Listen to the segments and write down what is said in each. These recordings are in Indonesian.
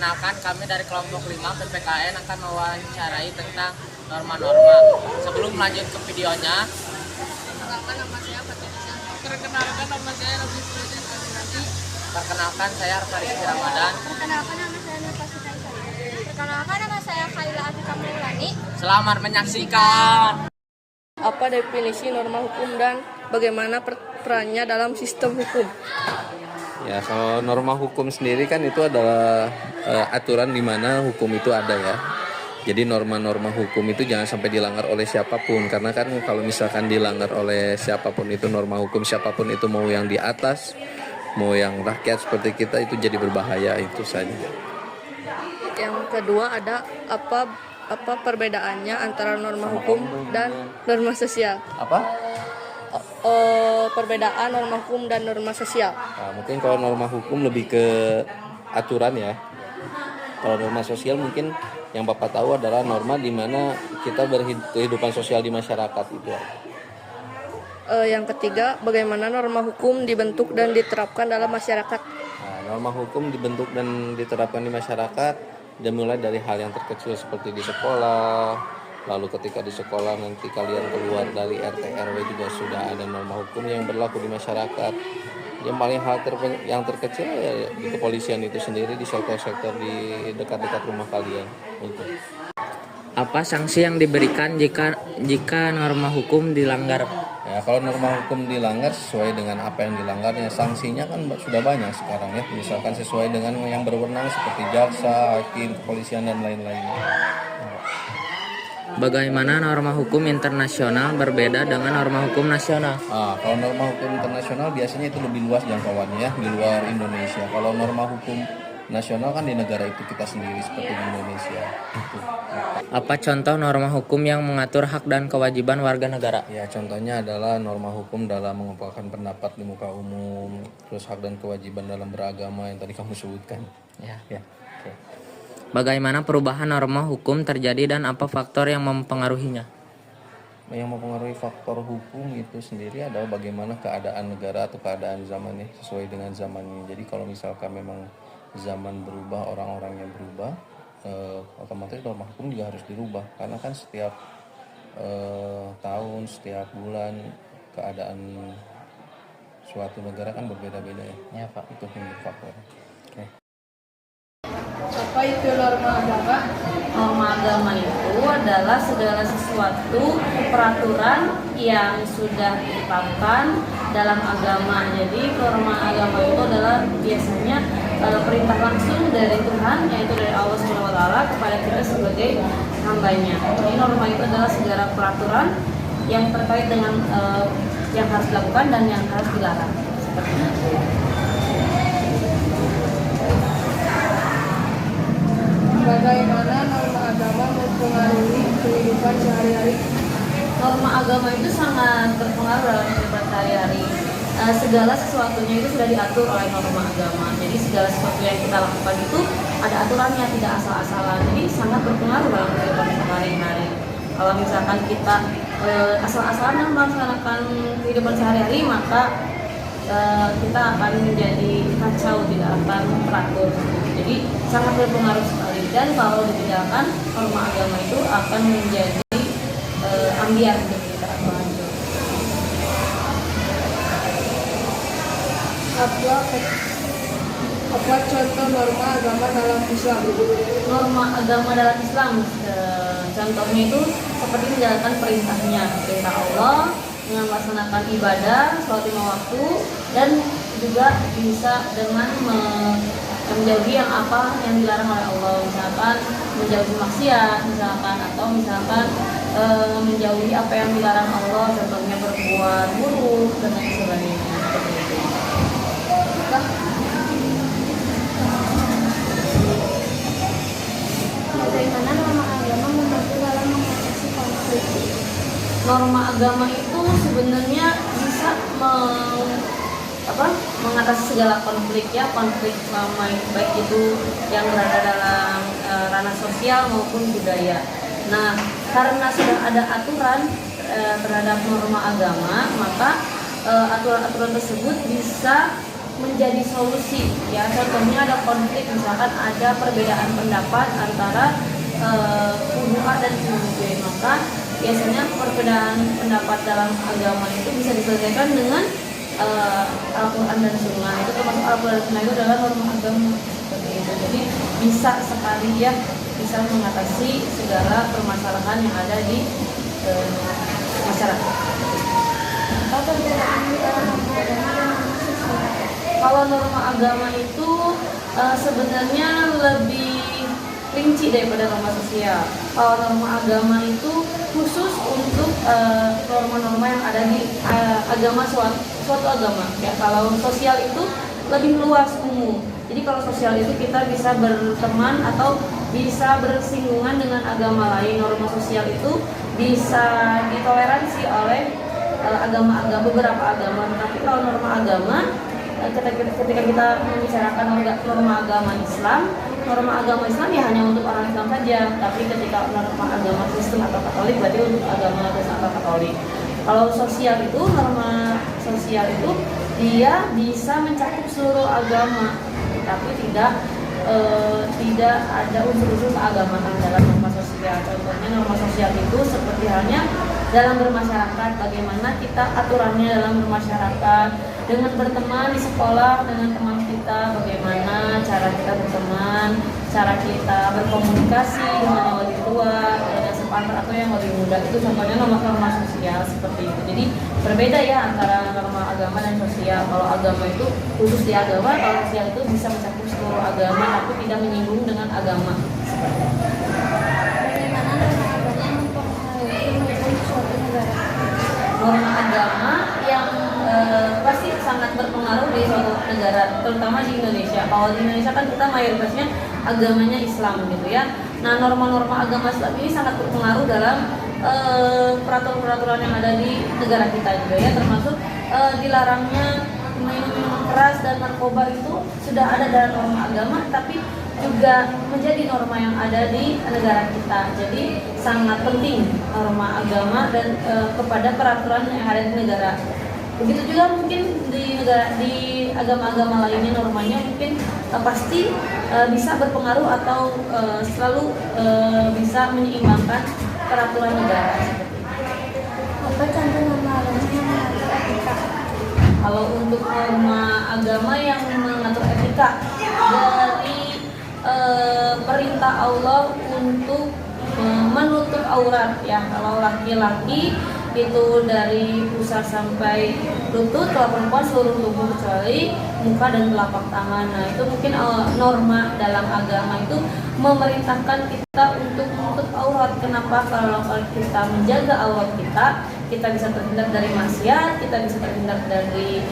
Perkenalkan, kami dari kelompok 5 PPKN akan mewawancarai tentang norma-norma. Sebelum lanjut ke videonya, Perkenalkan nama saya Fatimah. Perkenalkan nama saya Robi Fulan Aminati. perkenalkan saya Rizky Ramadan. Perkenalkan nama saya Nurfasita Isaya. Perkenalkan nama saya Khaila Atika Maulani. Selamat menyaksikan. Apa definisi norma hukum dan bagaimana perannya dalam sistem hukum? Ya, kalau norma hukum sendiri kan itu adalah aturan di mana hukum itu ada ya. Jadi norma-norma hukum itu jangan sampai dilanggar oleh siapapun, karena kan kalau misalkan dilanggar oleh siapapun itu norma hukum, siapapun itu mau yang di atas, mau yang rakyat seperti kita, itu jadi berbahaya, itu saja. Yang kedua ada apa perbedaannya antara norma hukum dan norma sosial? Apa? Perbedaan norma hukum dan norma sosial. Nah, mungkin kalau norma hukum lebih ke aturan ya. Kalau norma sosial mungkin yang Bapak tahu adalah norma di mana kita berkehidupan sosial di masyarakat itu. Yang ketiga, bagaimana norma hukum dibentuk dan diterapkan dalam masyarakat? Nah, norma hukum dibentuk dan diterapkan di masyarakat dimulai dari hal yang terkecil seperti di sekolah. Lalu ketika di sekolah nanti kalian keluar dari RT RW juga sudah ada norma hukum yang berlaku di masyarakat. Yang paling yang terkecil ya di kepolisian itu sendiri, di sektor-sektor di dekat-dekat rumah kalian. Itu. Apa sanksi yang diberikan jika norma hukum dilanggar? Ya, kalau norma hukum dilanggar sesuai dengan apa yang dilanggarnya, sanksinya kan sudah banyak sekarang ya. Misalkan sesuai dengan yang berwenang seperti jaksa, hakim, kepolisian dan lain-lain. Bagaimana norma hukum internasional berbeda dengan norma hukum nasional? Kalau norma hukum internasional biasanya itu lebih luas jangkauannya ya, di luar Indonesia. Kalau norma hukum nasional kan di negara itu kita sendiri seperti di Indonesia. Itu. Apa contoh norma hukum yang mengatur hak dan kewajiban warga negara? Ya, contohnya adalah norma hukum dalam mengungkapkan pendapat di muka umum, terus hak dan kewajiban dalam beragama yang tadi kamu sebutkan. Ya. Oke. Bagaimana perubahan norma hukum terjadi dan apa faktor yang mempengaruhinya? Yang mempengaruhi faktor hukum itu sendiri adalah bagaimana keadaan negara atau keadaan zamannya sesuai dengan zamannya. Jadi kalau misalkan memang zaman berubah, orang-orangnya berubah, otomatis norma hukum juga harus dirubah. Karena kan setiap tahun, setiap bulan keadaan suatu negara kan berbeda-beda ya. Ya, Pak. Itu menjadi faktor. Oke. Apa itu norma agama? Norma agama itu adalah segala sesuatu peraturan yang sudah ditetapkan dalam agama. Jadi norma agama itu adalah biasanya perintah langsung dari Tuhan, yaitu dari Allah SWT kepada kita sebagai hambanya. Jadi norma itu adalah segala peraturan yang terkait dengan yang harus dilakukan dan yang harus dilarang. Seperti itu. Bagaimana norma agama mempengaruhi kehidupan sehari-hari? Norma agama itu sangat berpengaruh dalam kehidupan sehari-hari. Segala sesuatunya itu sudah diatur oleh norma agama. Jadi segala sesuatu yang kita lakukan itu ada aturannya, tidak asal-asalan. Jadi sangat berpengaruh dalam kehidupan sehari-hari. Kalau misalkan kita asal-asalan melaksanakan kehidupan sehari-hari, maka kita akan menjadi kacau, tidak akan teratur. Jadi sangat berpengaruh sekali. Dan kalau ditinggalkan, norma agama itu akan menjadi ambiar untuk kita lanjut. Apa contoh norma agama dalam Islam? Norma agama dalam Islam, contohnya itu seperti menjalankan perintah Allah, dengan melaksanakan ibadah, sholat 5 waktu, dan juga bisa dengan menjauhi yang dilarang oleh Allah, misalkan menjauhi maksiat, atau menjauhi apa yang dilarang Allah, contohnya berbuat buruk dan lain sebagainya. Bagaimana norma agama membantu dalam mengatasi konflik? Norma agama itu sebenarnya bisa mengatasi segala konflik ya, konflik baik itu yang berada dalam ranah sosial maupun budaya. Nah, karena sudah ada aturan terhadap norma agama, maka aturan-aturan tersebut bisa menjadi solusi ya. Contohnya ada konflik, misalkan ada perbedaan pendapat antara kubu A dan kubu B, maka biasanya perbedaan pendapat dalam agama itu bisa diselesaikan dengan Al-Quran dan Sunnah. Itu termasuk Al-Quran dan Sunnah itu adalah norma agama seperti itu. Jadi bisa sekali ya, bisa mengatasi segala permasalahan yang ada di masyarakat. Apa perbedaan antara norma agama dan norma sosial? Kalau norma agama itu sebenarnya lebih rinci daripada norma sosial. Kalau norma agama itu khusus untuk norma-norma yang ada di agama suatu agama. Ya, kalau sosial itu lebih luas umum. Jadi kalau sosial itu kita bisa berteman atau bisa bersinggungan dengan agama lain. Norma sosial itu bisa ditoleransi oleh beberapa agama. Tapi kalau norma agama, ketika kita membicarakan norma agama Islam ya hanya untuk orang Islam saja. Tapi ketika norma agama Kristen atau Katolik berarti untuk agama Kristen atau Katolik. Kalau sosial itu, norma sosial itu dia bisa mencakup seluruh agama, tapi tidak ada unsur-unsur keagamaan dalam norma sosial. Contohnya norma sosial itu seperti halnya dalam bermasyarakat, bagaimana kita aturannya dalam bermasyarakat, dengan berteman di sekolah dengan teman kita, bagaimana cara kita berteman, cara kita berkomunikasi dengan yang lebih tua, yang sepantar atau yang lebih muda. Itu contohnya norma sosial seperti itu. Jadi berbeda ya antara norma agama dan sosial. Kalau agama itu khusus di agama, kalau sosial itu bisa mencakup seluruh agama tapi tidak menyinggung dengan agama. Seperti itu. Bagaimana norma agama mempengaruhi hukum suatu negara? Norma agama yang pasti sangat berpengaruh di suatu negara, terutama di Indonesia. Kalau di Indonesia kan kita mayoritasnya agamanya Islam gitu ya. Nah, norma-norma agama Islam ini sangat berpengaruh dalam peraturan-peraturan yang ada di negara kita juga ya, termasuk dilarangnya minuman keras dan narkoba itu sudah ada dalam norma agama, tapi juga menjadi norma yang ada di negara kita. Jadi sangat penting norma agama dan kepada peraturan yang ada di negara. Begitu juga mungkin di agama-agama lainnya normanya mungkin pasti bisa berpengaruh atau selalu bisa menyeimbangkan peraturan negara seperti itu. Apa contoh norma agama yang mengatur etika? Kalau untuk norma agama yang mengatur etika, dari perintah Allah untuk menutup aurat ya. Kalau laki-laki itu dari pusar sampai lutut, kalau perempuan seluruh tubuh kecuali muka dan telapak tangan. Nah, itu mungkin norma dalam agama itu memerintahkan kita untuk menutup aurat. Kenapa? Kalau kita menjaga aurat kita bisa terhindar dari maksiat, kita bisa terhindar dari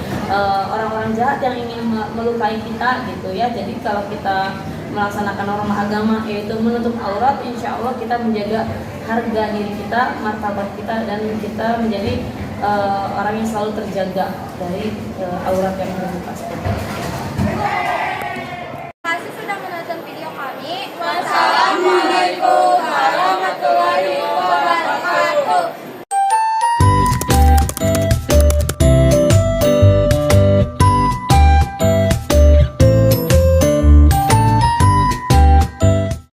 orang-orang jahat yang ingin melukai kita gitu ya. Jadi kalau kita melaksanakan norma agama yaitu menutup aurat, insya Allah kita menjaga harga diri kita, martabat kita, dan kita menjadi orang yang selalu terjaga dari aurat yang terbuka seperti itu.